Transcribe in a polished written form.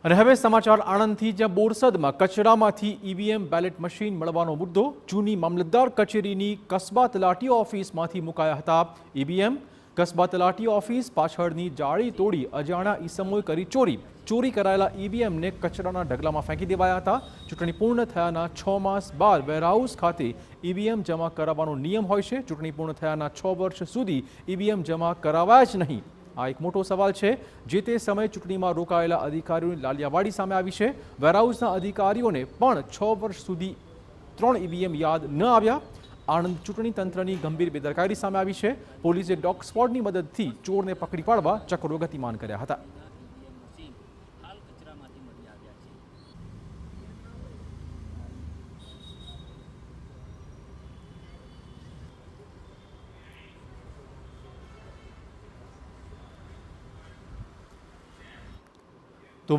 અને હવે સમાચાર આણંદથી, જ્યાં બોરસદમાં કચરામાંથી ઈવીએમ બેલેટ મશીન મળવાનો મુદ્દો. જૂની મામલતદાર કચેરીની કસ્બા તલાટી ઓફિસમાંથી મુકાયા હતા ઈવીએમ. કસ્બા તલાટી ઓફિસ પાછળની જાળી તોડી અજાણ્યા ઈસમોએ કરી ચોરી. ચોરી કરાયેલા ઈવીએમને કચરાના ઢગલામાં ફેંકી દેવાયા હતા. ચૂંટણી પૂર્ણ થયાના 6 માસ બાદ વેરહાઉસ ખાતે ઈવીએમ જમા કરાવવાનો નિયમ હોય છે. ચૂંટણી પૂર્ણ થયાના 6 વર્ષ સુધી ઈવીએમ જમા કરાવાયા જ નહીં. આ એક મોટો સવાલ છે. જે તે સમયે ચૂંટણીમાં રોકાયેલા અધિકારીઓની લાલિયાવાડી સામે આવી છે. વેરહાઉસના અધિકારીઓને પણ 6 વર્ષ સુધી 3 ઈવીએમ યાદ ન આવ્યા. આણંદ ચૂંટણી તંત્રની ગંભીર બેદરકારી સામે આવી છે. પોલીસે ડોગ સ્ક્વોડની મદદથી ચોરને પકડી પાડવા ચક્રો ગતિમાન કર્યા હતા. તો